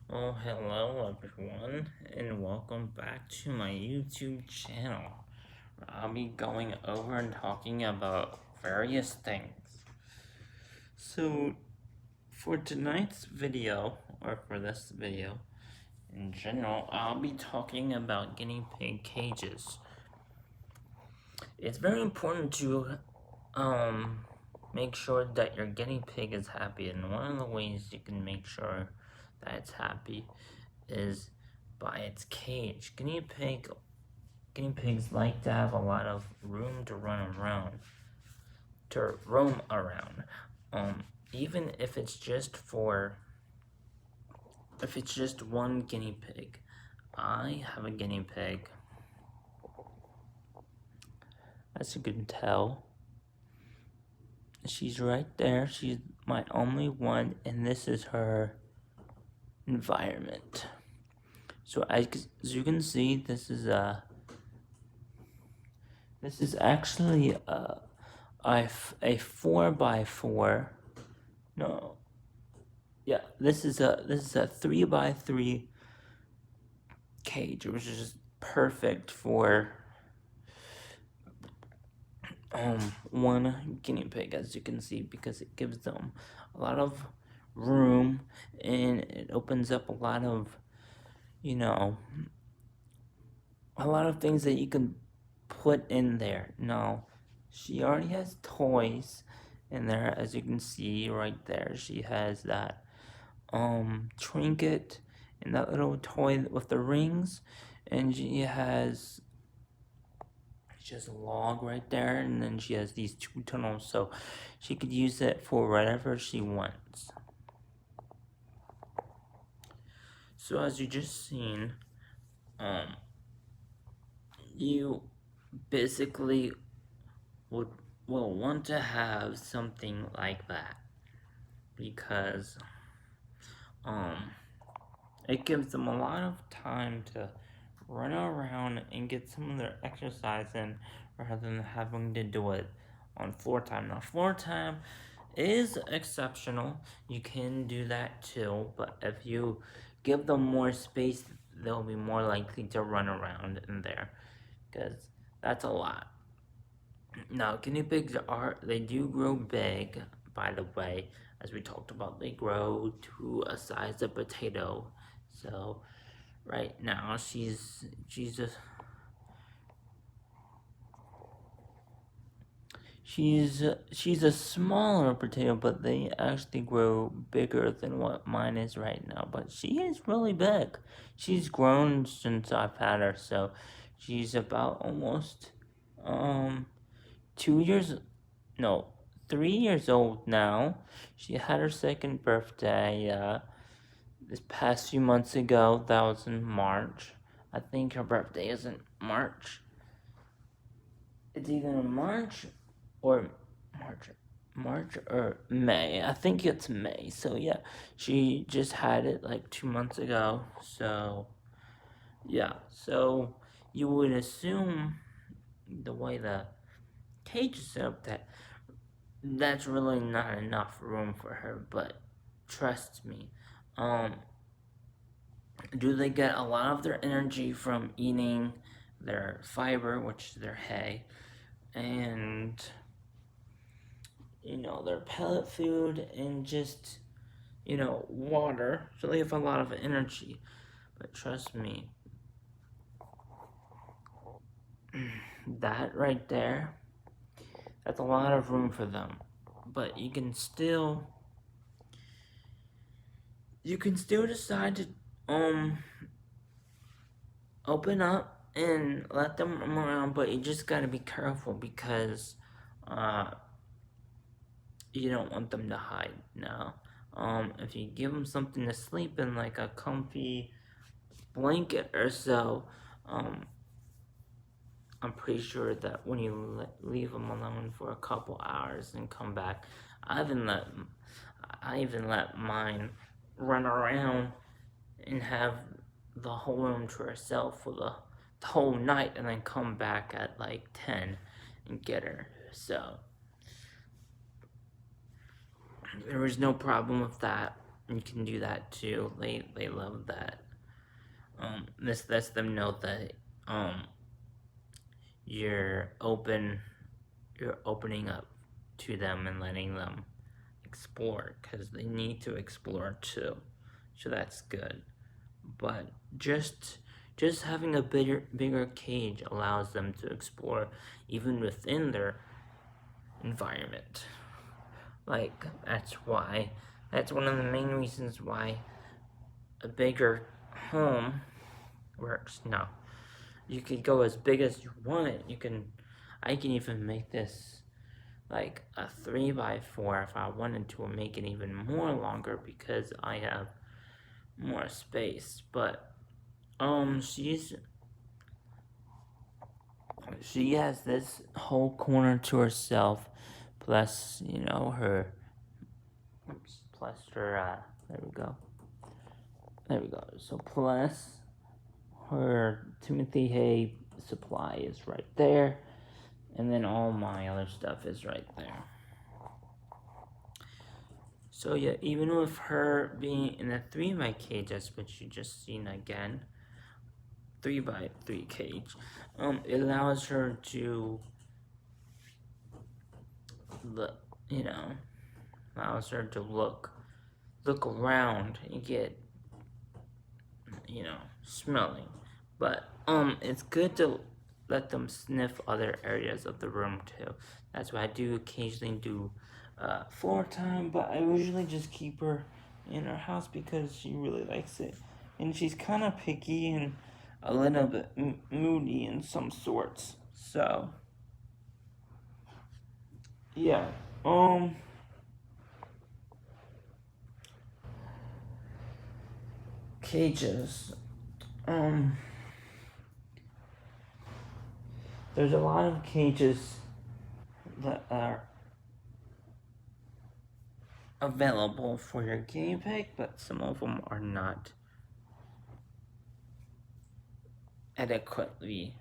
Well, hello everyone, and welcome back to my YouTube channel. I'll be going over and talking about various things. So, for tonight's video, or for this video in general, I'll be talking about guinea pig cages. It's very important to make sure that your guinea pig is happy, and one of the ways you can make sure that it's happy is by its cage. Guinea pigs like to have a lot of room to roam around. Even if it's just one guinea pig. I have a guinea pig, as you can tell. She's right there. She's my only one, and this is her environment. So as you can see, this is actually a 4x4. No, yeah, this is a 3x3 cage, which is perfect for one guinea pig, as you can see, because it gives them a lot of room and it opens up a lot of things that you can put in there. Now, she already has toys in there, as you can see right there. She has that trinket and that little toy with the rings, and she has a log right there, and then she has these 2 tunnels, so she could use it for whatever she wants. So as you just seen, you basically will want to have something like that, because it gives them a lot of time to run around and get some of their exercise in, rather than having to do it on floor time. Now, floor time is exceptional. You can do that too, but if you give them more space, they'll be more likely to run around in there, because that's a lot. Now, guinea pigs they do grow big, by the way. As we talked about, they grow to a size of potato. So, right now, she's a smaller potato, but they actually grow bigger than what mine is right now. But she is really big. She's grown since I've had her, so she's about almost 2 years, no, 3 years old now. She had her second birthday this past few months ago. That was in March. I think her birthday is in March. It's either in March or May. I think it's May. So yeah, she just had it like 2 months ago. So yeah, so you would assume, the way the cage is set up, that that's really not enough room for her. But trust me, do they get a lot of their energy from eating their fiber, which is their hay, and their pellet food, and just water, so they have a lot of energy. But trust me, that right there, that's a lot of room for them. But you can still decide to open up and let them roam around, but you just gotta be careful, because you don't want them to hide now. If you give them something to sleep in, like a comfy blanket or so, I'm pretty sure that when you leave them alone for a couple hours and come back, I even let mine run around and have the whole room to herself for the whole night, and then come back at like 10 and get her. So there was no problem with that. you can do that too. They love that. This lets them know that you're opening up to them and letting them explore, because they need to explore too. So that's good. But just having a bigger cage allows them to explore even within their environment. Like, that's one of the main reasons why a bigger home works. Now, you could go as big as you want. I can even make this like a 3x4 if I wanted to, or make it even more longer because I have more space. But she has this whole corner to herself, plus there we go. So plus her Timothy Hay supply is right there, and then all my other stuff is right there. So yeah, even with her being in a 3x cage, that's what you just seen again, 3x3 cage, it allows her to look around and get smelling. But it's good to let them sniff other areas of the room too. That's why I do occasionally do floor time, but I usually just keep her in her house because she really likes it, and she's kind of picky and a little bit moody in some sorts. So yeah, cages. There's a lot of cages that are available for your guinea pig, but some of them are not adequately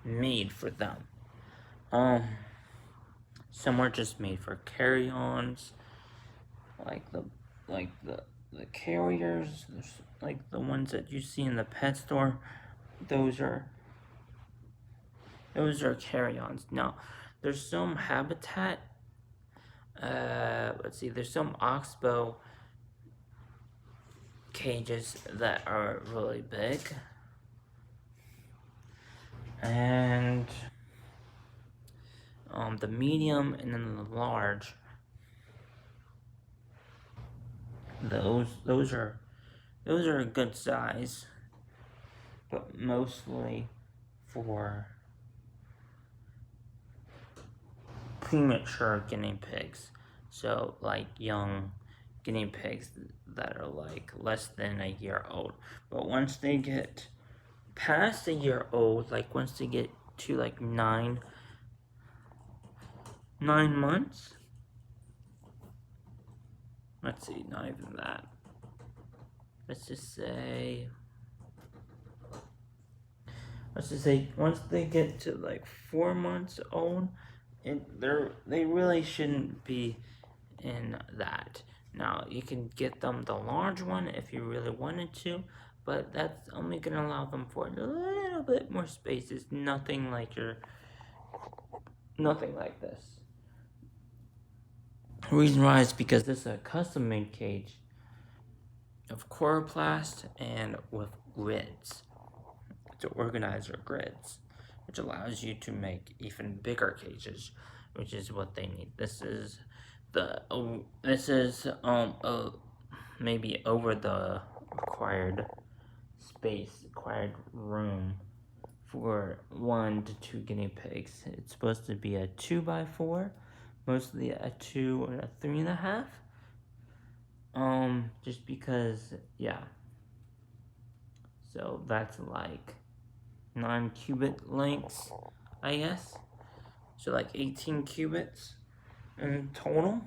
made for them. Some are just made for carry-ons, like the carriers, like the ones that you see in the pet store. Those are carry-ons. Now, there's some habitat. Let's see. There's some oxbow cages that are really big, and the medium and then the large. Those are a good size, but mostly for premature guinea pigs. So like young guinea pigs that are like less than a year old. But once they get past a year old, like once they get to like 9 months, let's see, not even that. Let's just say once they get to like 4 months old, they really shouldn't be in that. Now, you can get them the large one if you really wanted to, but that's only going to allow them for a little bit more space. It's nothing like this. The reason why is because this is a custom-made cage of coroplast and with grids. To organize your grids, which allows you to make even bigger cages, which is what they need. This is maybe over the required room for 1 to 2 guinea pigs. It's supposed to be a 2x4, mostly a 2 or a 3.5. Just because, yeah. So that's like 9 cubit lengths, I guess. So like 18 cubits in total.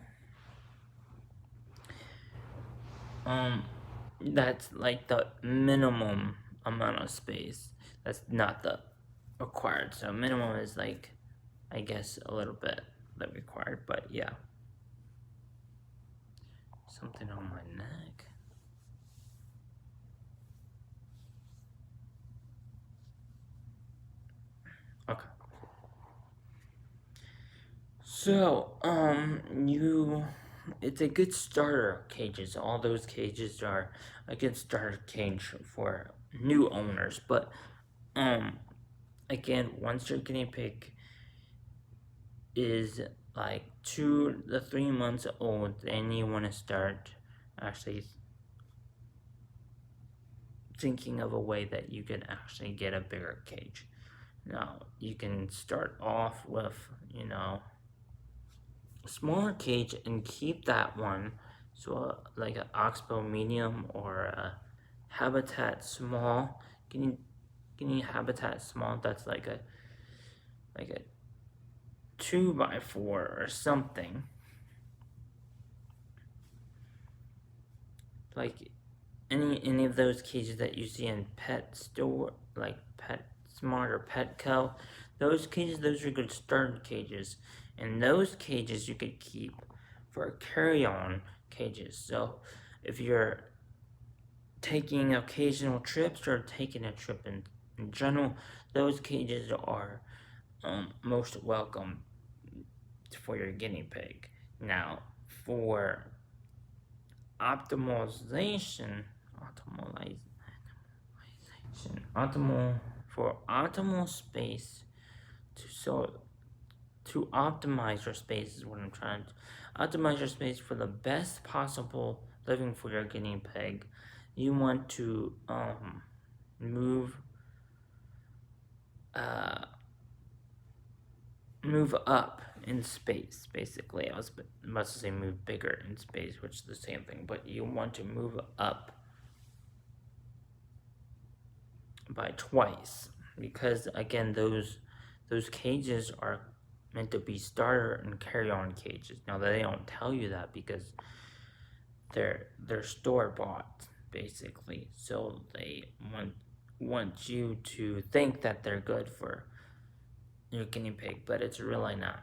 That's like the minimum amount of space. That's not the required. So minimum is like, I guess, a little bit the required, but yeah. something on my neck. Okay. So, it's a good starter cages. All those cages are a good starter cage for new owners. But, um, again, once your guinea pig is like 2 to 3 months old, then you want to start actually thinking of a way that you can actually get a bigger cage. Now, you can start off with, a smaller cage and keep that one. So, like an oxbow medium or a habitat small. Guinea habitat small. That's like a 2x4 or something. Like any of those cages that you see in pet store, like PetSmart or Petco, those cages, those are good starter cages, and those cages you could keep for carry-on cages. So if you're taking occasional trips or taking a trip in general, those cages are most welcome for your guinea pig. Now, for optimization, optimalization, optimal for optimal space to optimize your space is what I'm trying to optimize your space for the best possible living for your guinea pig. You want to move uh, move up in space. Basically, I was about to say move bigger in space, which is the same thing, but you want to move up by twice, because again those cages are meant to be starter and carry on cages. Now they don't tell you that because they're store bought basically, so they want you to think that they're good for your guinea pig, but it's really not.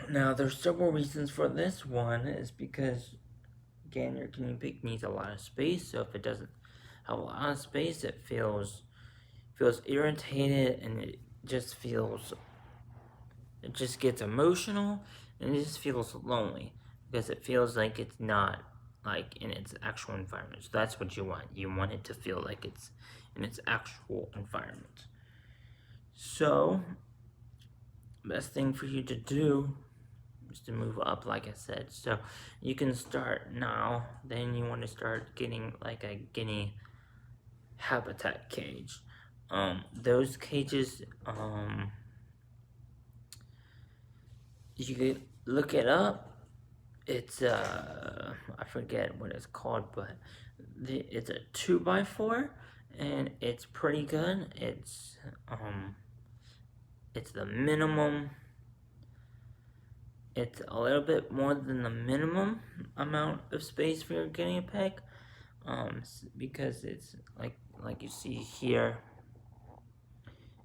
Now there's several reasons for this. One is because again your guinea pig needs a lot of space, so if it doesn't have a lot of space it feels irritated, and it just gets emotional, and it just feels lonely because it feels like it's not like in its actual environment. So that's what you want. You want it to feel like it's in its actual environment. So best thing for you to do is to move up, like I said. So you can start now, then you want to start getting like a guinea habitat cage. Those cages, you could look it up. It's I forget what it's called, but it's a 2x4, and it's pretty good. It's the minimum. It's a little bit more than the minimum amount of space for your guinea pig, because it's like you see here.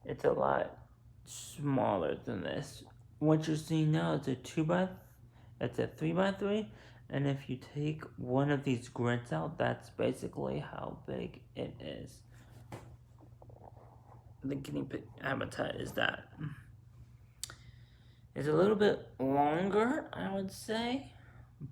It's a lot smaller than this. What you're seeing now is it's a 3x3, and if you take one of these grids out, that's basically how big it is. The guinea pig habitat is that. It's a little bit longer, I would say,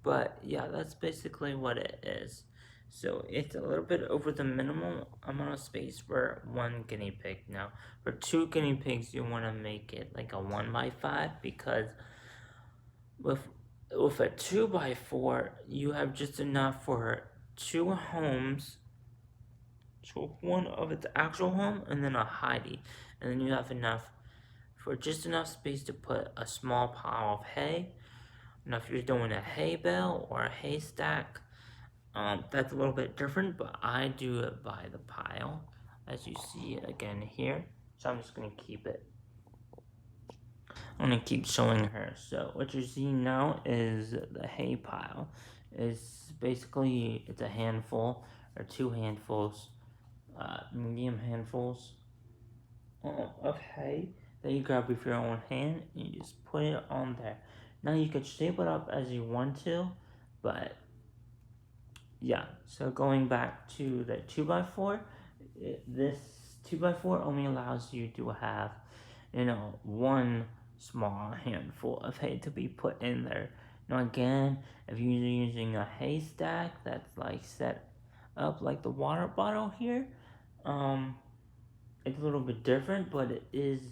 but yeah, that's basically what it is. So it's a little bit over the minimum amount of space for one guinea pig. Now, for two guinea pigs, you want to make it like a 1x5, because with a 2x4, you have just enough for two homes. So one of its actual home and then a hidey, and then you have enough for just enough space to put a small pile of hay. Now, if you're doing a hay bale or a haystack, that's a little bit different, but I do it by the pile, as you see again here. So I'm just gonna keep it. I'm gonna keep showing her. So what you see now is the hay pile. It's basically it's a handful or two handfuls, medium handfuls of hay that you grab with your own hand and you just put it on there. Now you can shape it up as you want to. But yeah, so going back to the 2x4, this 2x4 only allows you to have, one small handful of hay to be put in there. Now again, if you're using a haystack that's like set up like the water bottle here, it's a little bit different, but it is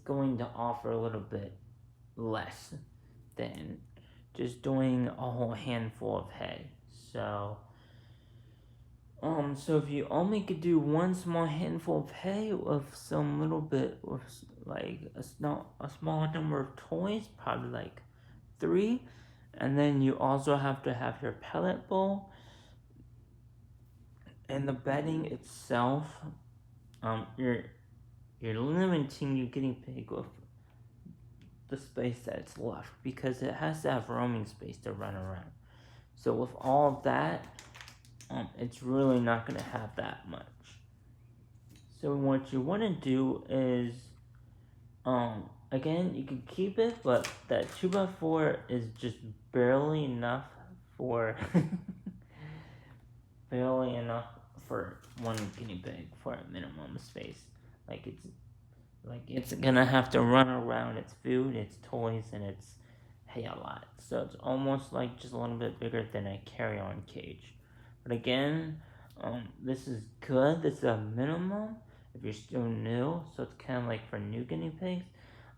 going to offer a little bit less than just doing a whole handful of hay. So if you only could do one small handful of hay with some little bit of like a small number of toys, probably like 3, and then you also have to have your pellet bowl and the bedding itself. You're limiting your guinea pig with the space that's left because it has to have roaming space to run around. So with all of that, it's really not going to have that much. So what you want to do is, again, you can keep it, but that 2x4 is just barely enough for, barely enough for one guinea pig for a minimum space. It's gonna have to run around its food, its toys, and its hay a lot. So it's almost like just a little bit bigger than a carry-on cage. But again, this is good. This is a minimum if you're still new. So it's kind of like for new guinea pigs.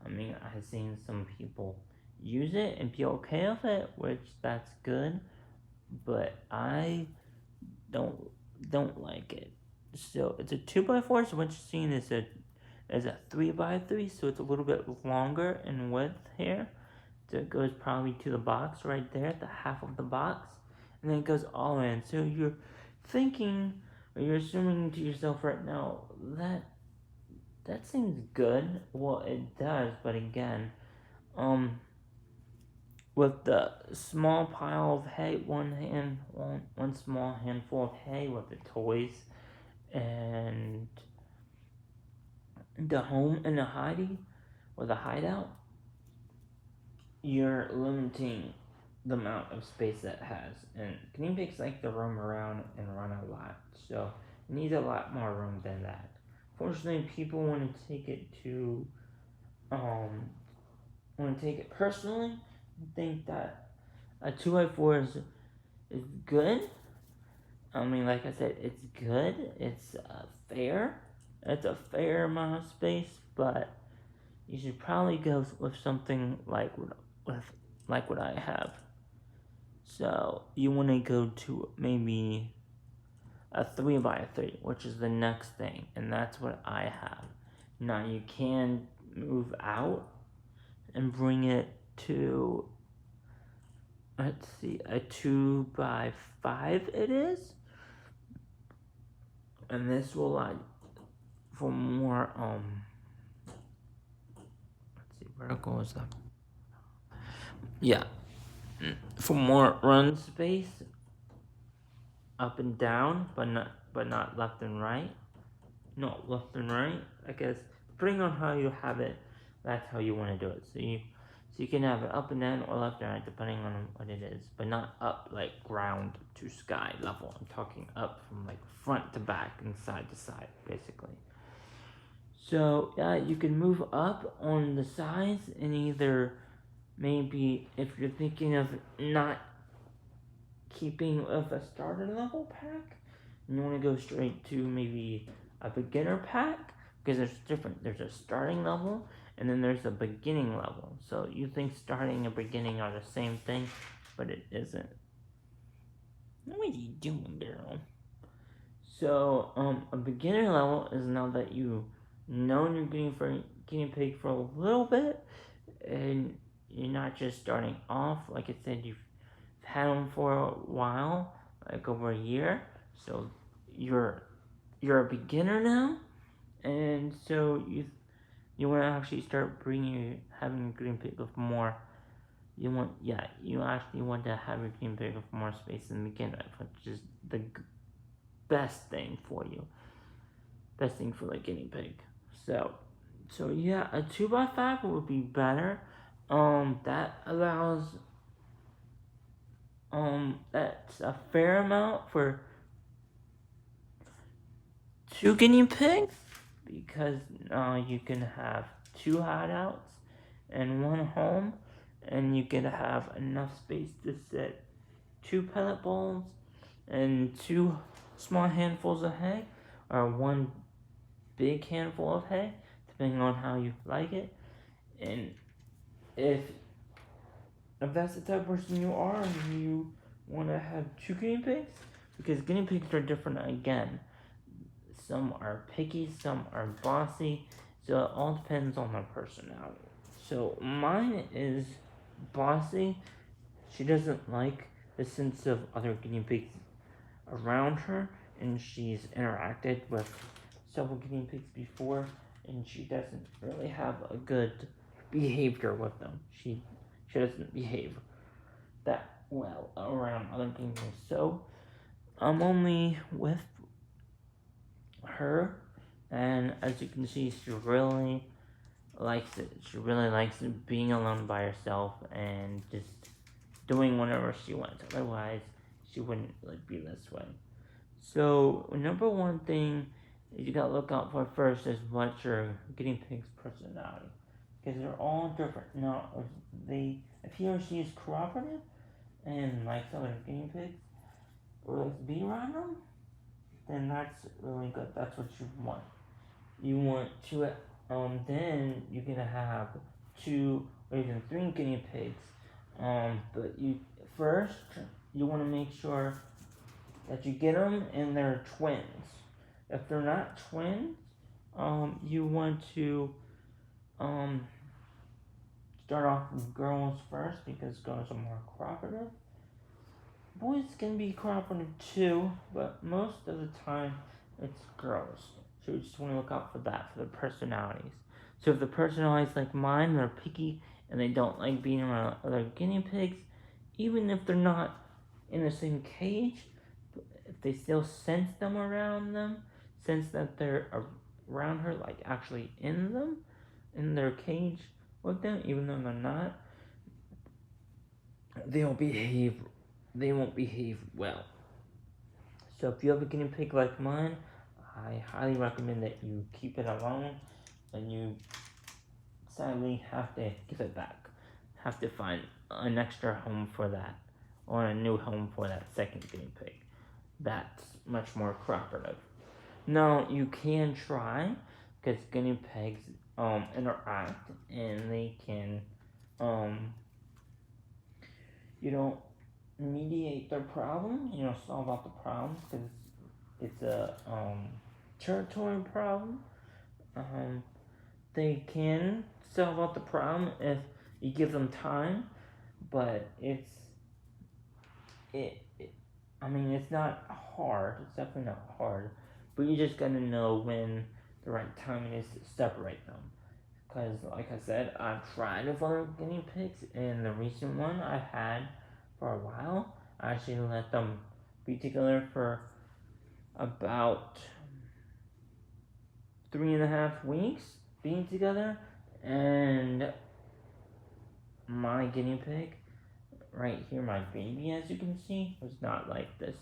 I mean, I've seen some people use it and be okay with it, which that's good. But I don't like it. So it's a 2x4. So what you're seeing is a 3x3, so it's a little bit longer in width here. So it goes probably to the box right there, the half of the box, and then it goes all in. So you're thinking, or you're assuming to yourself right now, that seems good. Well, it does, but again, with the small pile of hay, one small handful of hay with the toys and the home and the hidey or the hideout, you're limiting the amount of space that it has. And guinea pigs like to roam around and run a lot, so it needs a lot more room than that. Fortunately, people want to take it personally. I think that a 2x4 is good. I mean, like I said, it's good. It's fair. It's a fair amount of space, but you should probably go with something like what I have. So you want to go to maybe a 3x3, which is the next thing, and that's what I have. Now you can move out and bring it to, let's see, a 2x5 it is, and this will like for more let's see, vertical is up. Yeah, for more run space up and down, but not left and right. No, left and right. I guess depending on how you have it, that's how you want to do it. So you can have it up and down or left and right depending on what it is, but not up like ground to sky level. I'm talking up from like front to back and side to side, basically. So you can move up on the sides and either maybe if you're thinking of not keeping with a starter level pack, and you want to go straight to maybe a beginner pack, because there's a starting level and then there's a beginning level. So you think starting and beginning are the same thing, but it isn't. What are you doing, girl? So a beginner level is now that you know you're guinea pig for a little bit, and you're not just starting off. Like I said, you've had them for a while, like over a year. So you're a beginner now, and so you want to actually start having a guinea pig with more. You actually want to have your guinea pig with more space in the beginning, which is the best thing for you. Best thing for the guinea pig. So yeah, a 2x5 would be better. That allows that's a fair amount for 2 guinea pigs, because you can have 2 hideouts and 1 home, and you can have enough space to set 2 pellet bowls and 2 small handfuls of hay, or 1 big handful of hay, depending on how you like it. And if that's the type of person you are and you want to have 2 guinea pigs, because guinea pigs are different again. Some are picky, some are bossy, so it all depends on their personality. So mine is bossy. She doesn't like the sense of other guinea pigs around her, and she's interacted with several guinea pigs before, and she doesn't really have a good behavior with them. She doesn't behave that well around other guinea pigs. So I'm only with her, and as you can see, she really likes it. She really likes being alone by herself and just doing whatever she wants. Otherwise, she wouldn't be this way. So number one thing you gotta look out for first is what's your guinea pig's personality, because they're all different. Now, if he or she is cooperative and likes other guinea pigs or likes to be around them, then that's really good. That's what you want. You want to, then you're gonna have 2 or even 3 guinea pigs. But first you want to make sure that you get them and they're twins. If they're not twins, you want to start off with girls first, because girls are more cooperative. Boys can be cooperative too, but most of the time it's girls. So you just want to look out for that, for the personalities. So if the personalities like mine, they're picky and they don't like being around other guinea pigs, even if they're not in the same cage, if they still sense them around them, sense that they're around her, like actually in them, in their cage with them, even though they're not, they won't behave well. So if you have a guinea pig like mine, I highly recommend that you keep it alone, and you sadly have to give it back. Have to find an extra home for that, or a new home for that second guinea pig. That's much more cooperative. Now you can try, because guinea pigs interact, and they can you don't mediate their problem, solve out the problems, because it's a territory problem. They can solve out the problem if you give them time, but it's not hard. It's definitely not hard, but you just gotta know when the right time is to separate them. Because, like I said, I've tried with other guinea pigs, and the recent one I had for a while, I actually let them be together for about 3.5 weeks being together, and my guinea pig, right here, my baby, as you can see, was not like this.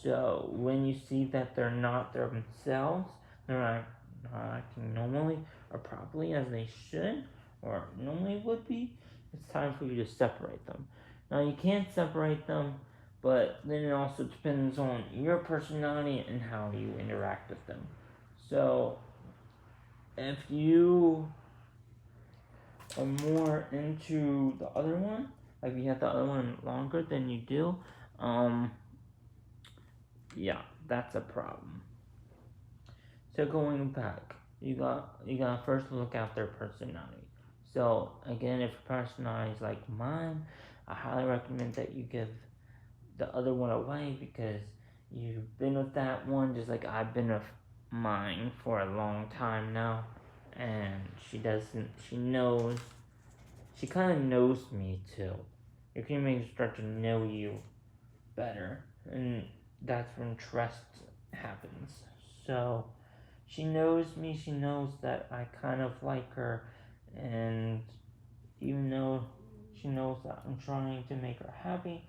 So when you see that they're not themselves, they're not acting normally or properly as they should or normally would be, it's time for you to separate them. Now you can't separate them, but then it also depends on your personality and how you interact with them. So if you are more into the other one, like you have the other one longer than you do, yeah, that's a problem. So going back, you got first look at their personality. So again, if your personality is like mine, I highly recommend that you give the other one away, because you've been with that one just like I've been with mine for a long time now, and she kind of knows me too. You're going to start to know you better, and that's when trust happens. So she knows me, she knows that I kind of like her, and even though she knows that I'm trying to make her happy,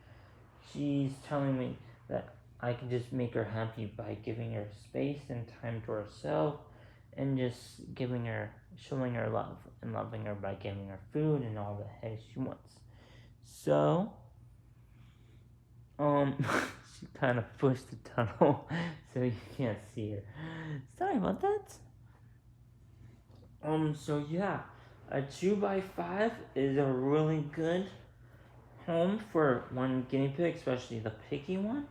she's telling me that I can just make her happy by giving her space and time to herself, and just showing her love and loving her by giving her food and all the hey she wants. So, she kind of pushed the tunnel, so you can't see her. Sorry about that. So yeah, a 2x5 is a really good home for one guinea pig, especially the picky one.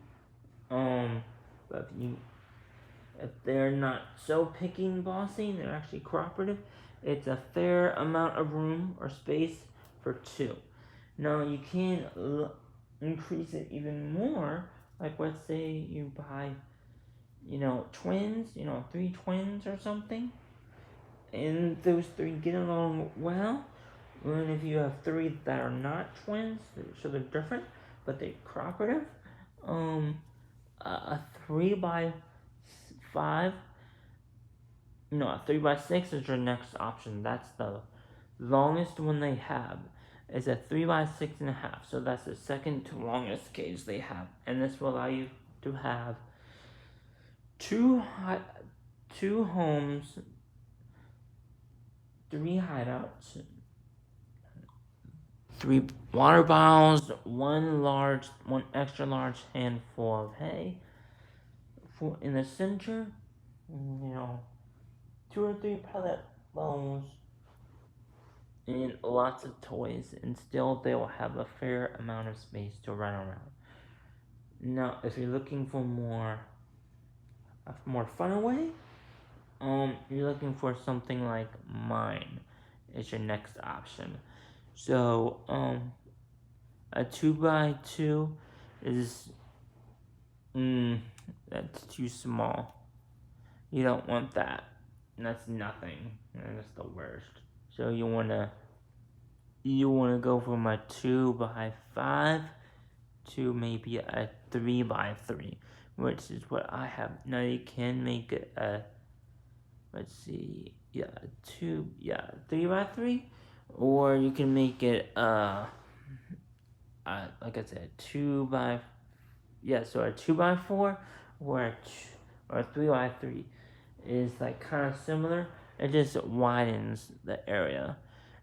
But if they're not so picky and bossy, they're actually cooperative. It's a fair amount of room or space for two. Now you can increase it even more. Like let's say you buy, twins, 3 twins or something, and those three get along well. And if you have three that are not twins, so they're different, but they're cooperative, a 3x5, a 3x6 is your next option. That's the longest one they have. Is a 3x6.5. So that's the second to longest cage they have, and this will allow you to have two homes, 3 hideouts, 3 water bottles, one extra large handful of hay. In the center, 2 or 3 pellet bowls, and lots of toys, and still they will have a fair amount of space to run around. Now, if you're looking for a more fun way, you're looking for something like mine is your next option. So, a 2x2 is, that's too small. You don't want that. That's nothing. That's the worst. So you wanna go from a 2x5 to maybe a 3x3, which is what I have. Now you can make it a, let's see, 3x3, or you can make it like I said, so a 2x4 or a 3x3 is like kind of similar. It just widens the area,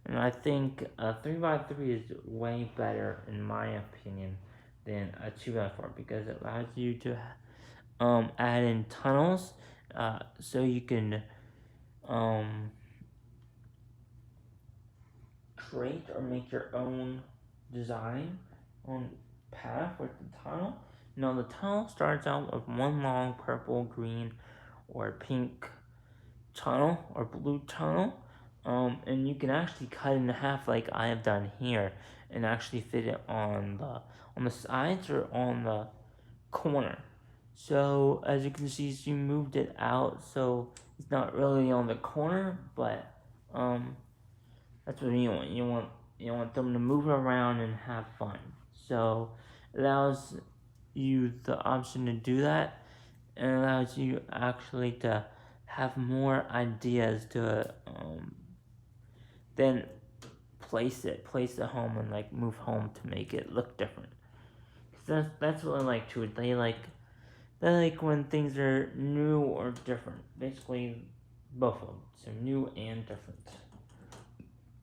and I think a 3x3 is way better in my opinion than a 2x4 because it allows you to add in tunnels, so you can create or make your own design on path with the tunnel. Now the tunnel starts out with one long purple, green, or pink tunnel or blue tunnel, and you can actually cut it in half like I have done here, and actually fit it on the sides or on the corner. So as you can see, she moved it out, so it's not really on the corner, but that's what you want. You want them to move around and have fun. So it allows you the option to do that, and allows you actually to have more ideas to then place the home and like move home to make it look different. Cause that's what I like too. They like when things are new or different. Basically, both of them. So new and different.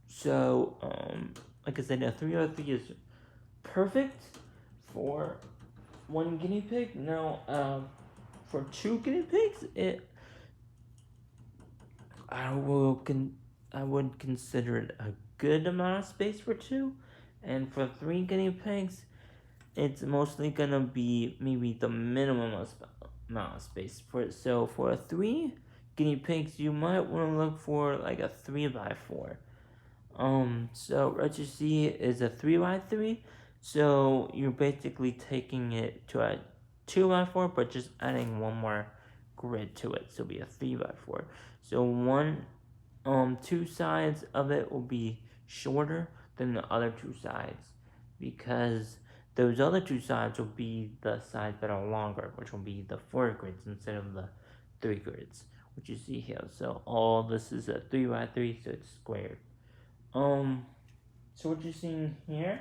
So like I said, a 303 is perfect for one guinea pig. Now, for 2 guinea pigs, I would consider it a good amount of space for 2, and for 3 guinea pigs, it's mostly gonna be maybe the minimum amount of space for it. So for 3 guinea pigs, you might want to look for like a 3x4. So what you see is a 3x3. So you're basically taking it to a 2x4, but just adding one more grid to it. So it'll be a 3x4. So 2 sides of it will be shorter than the other 2 sides, because those other 2 sides will be the sides that are longer, which will be the 4 grids instead of the 3 grids, which you see here. So all this is a 3x3, so it's squared. So what you're seeing here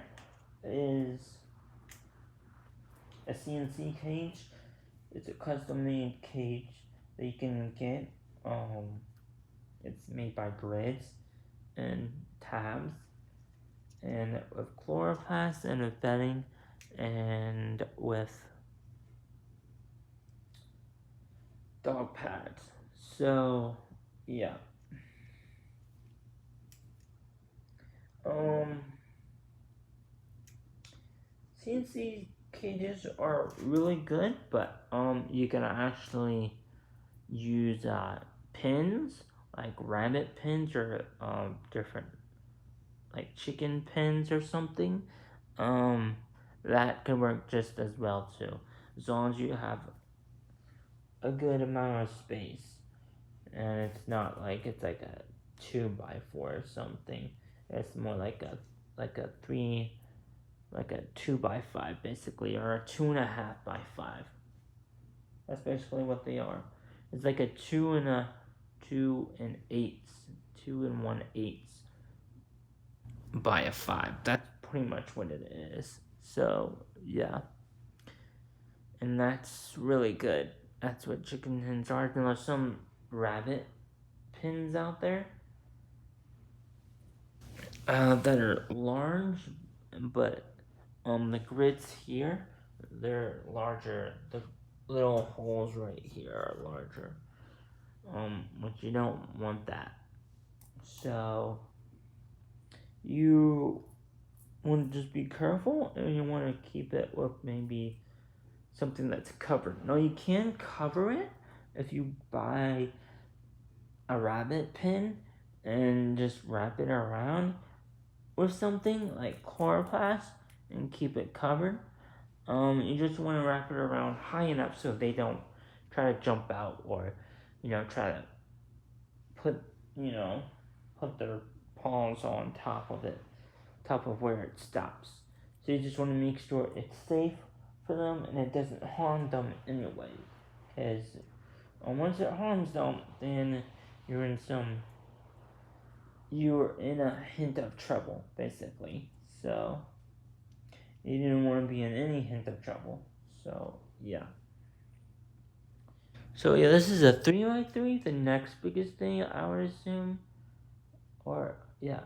is a CNC cage. It's a custom-made cage that you can get. It's made by grids and tabs, and with chloroplast and with bedding, and with dog pads. So yeah. Um, CNC cages are really good, but you can actually use pins like rabbit pins or different like chicken pins or something. Um, that can work just as well too, as long as you have a good amount of space, and it's not like it's like a 2x4 or something. It's more like a three like a 2x5 basically, or a 2.5x5. That's basically what they are. It's like a 2 and 8, 2 and 1/8 by a 5. That's pretty much what it is. So yeah, and that's really good. That's what chicken pins are. There's some rabbit pins out there that are large, but the grids here, they're larger. The little holes right here are larger. Which you don't want that. So you want to just be careful, and you want to keep it with maybe something that's covered. Now you can cover it if you buy a rabbit pin and just wrap it around with something like chloroplast and keep it covered. You just want to wrap it around high enough so they don't try to jump out, or try to put you know put their paws on top of where it stops. So you just want to make sure it's safe for them and it doesn't harm them anyway. Because once it harms them, then you're in some you're in a hint of trouble, basically. So you didn't want to be in any hint of trouble. So yeah. So yeah, this is a 3x3, the next biggest thing I would assume, or yeah,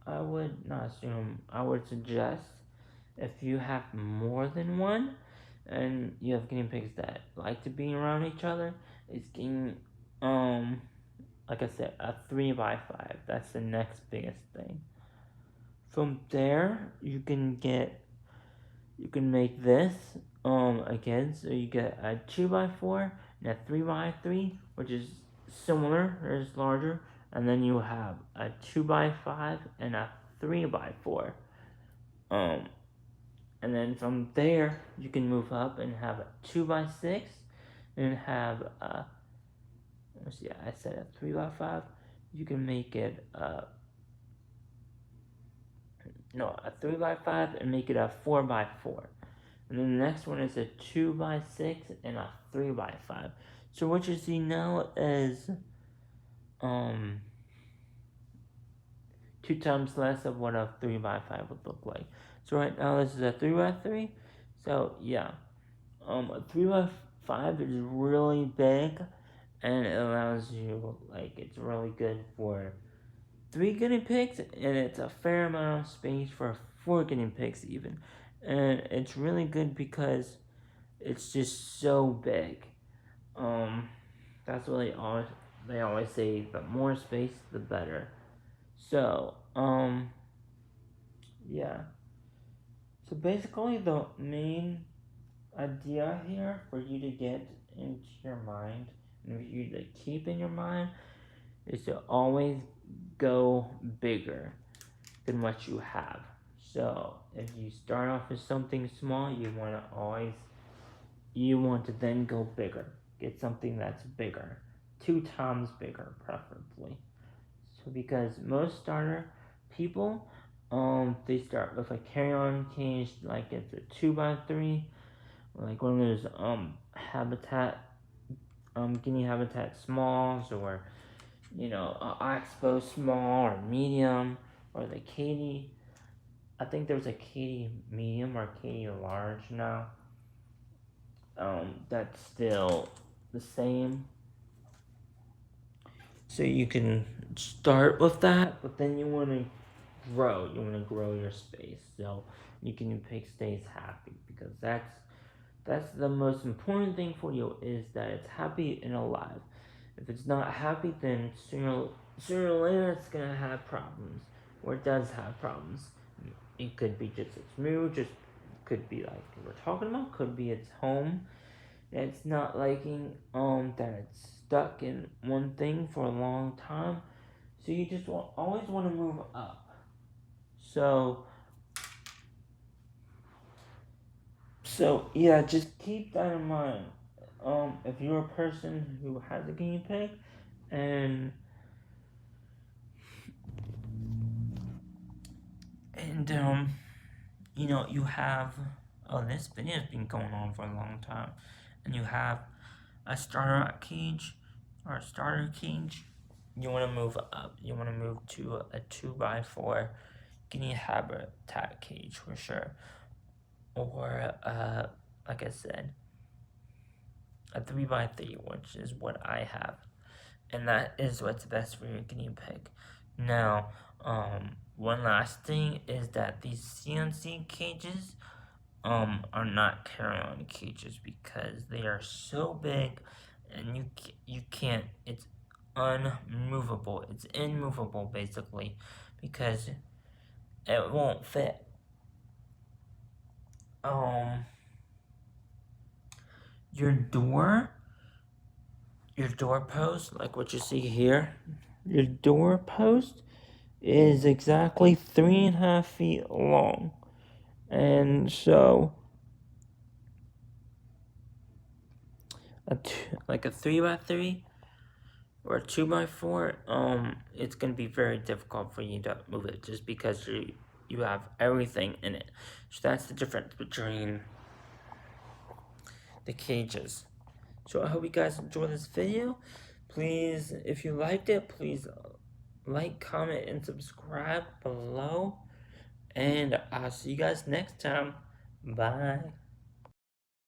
I would not assume. I would suggest if you have more than one, and you have guinea pigs that like to be around each other, is getting like I said, a 3x5. That's the next biggest thing. From there, you can make this again. So you get a 2x4 and a 3x3, which is similar, it's larger, and then you have a 2x5 and a 3x4. And then from there you can move up and have a 2x6 and have a, let's see, I said a 3x5. You can make it a 3x5 and make it a 4x4. And then the next one is a 2x6 and a 3x5. So what you see now is 2 times less of what a 3x5 would look like. So right now this is a 3x3. So yeah, a 3x5 is really big, and it allows you, like, it's really good for 3 guinea pigs, and it's a fair amount of space for 4 guinea pigs even. And it's really good because it's just so big. That's what they always say, the more space the better. So, yeah. So basically the main idea here for you to get into your mind and for you to keep in your mind is to always go bigger than what you have. So if you start off with something small, you want to then go bigger. Get something that's bigger, 2 times bigger, preferably. So because most starter people, they start with a carry-on cage, like it's a 2x3, like one of those guinea habitat smalls, or Oxbow small or medium, or the Katie. I think there's a Katie medium or Katie large now. that's still the same. So you can start with that, but then you want to grow. You want to grow your space so your pig stays happy, because that's the most important thing for you, is that it's happy and alive. If it's not happy, then sooner or later it's gonna have problems, or it does have problems. It could be just its mood, just could be like we're talking about, could be its home. It's not liking that it's stuck in one thing for a long time. So you just always want to move up. So yeah, just keep that in mind. If you're a person who has a guinea pig, and you have, this video has been going on for a long time, and you have a starter cage or a starter cage. You want to move up. You want to move to a 2x4 guinea habitat cage for sure, or like I said, a 3x3, which is what I have, and that is what's best for your guinea pig. Now, one last thing is that these CNC cages are not carry-on cages, because they are so big, and you can't. It's unmovable. It's immovable basically, because it won't fit. Your doorpost, like what you see here, your doorpost is exactly 3.5 feet long, and so like a 3x3 or a 2x4, it's gonna be very difficult for you to move it, just because you have everything in it. So that's the difference between the cages. So I hope you guys enjoyed this video. Please, if you liked it, please like, comment, and subscribe below. And I'll see you guys next time. Bye.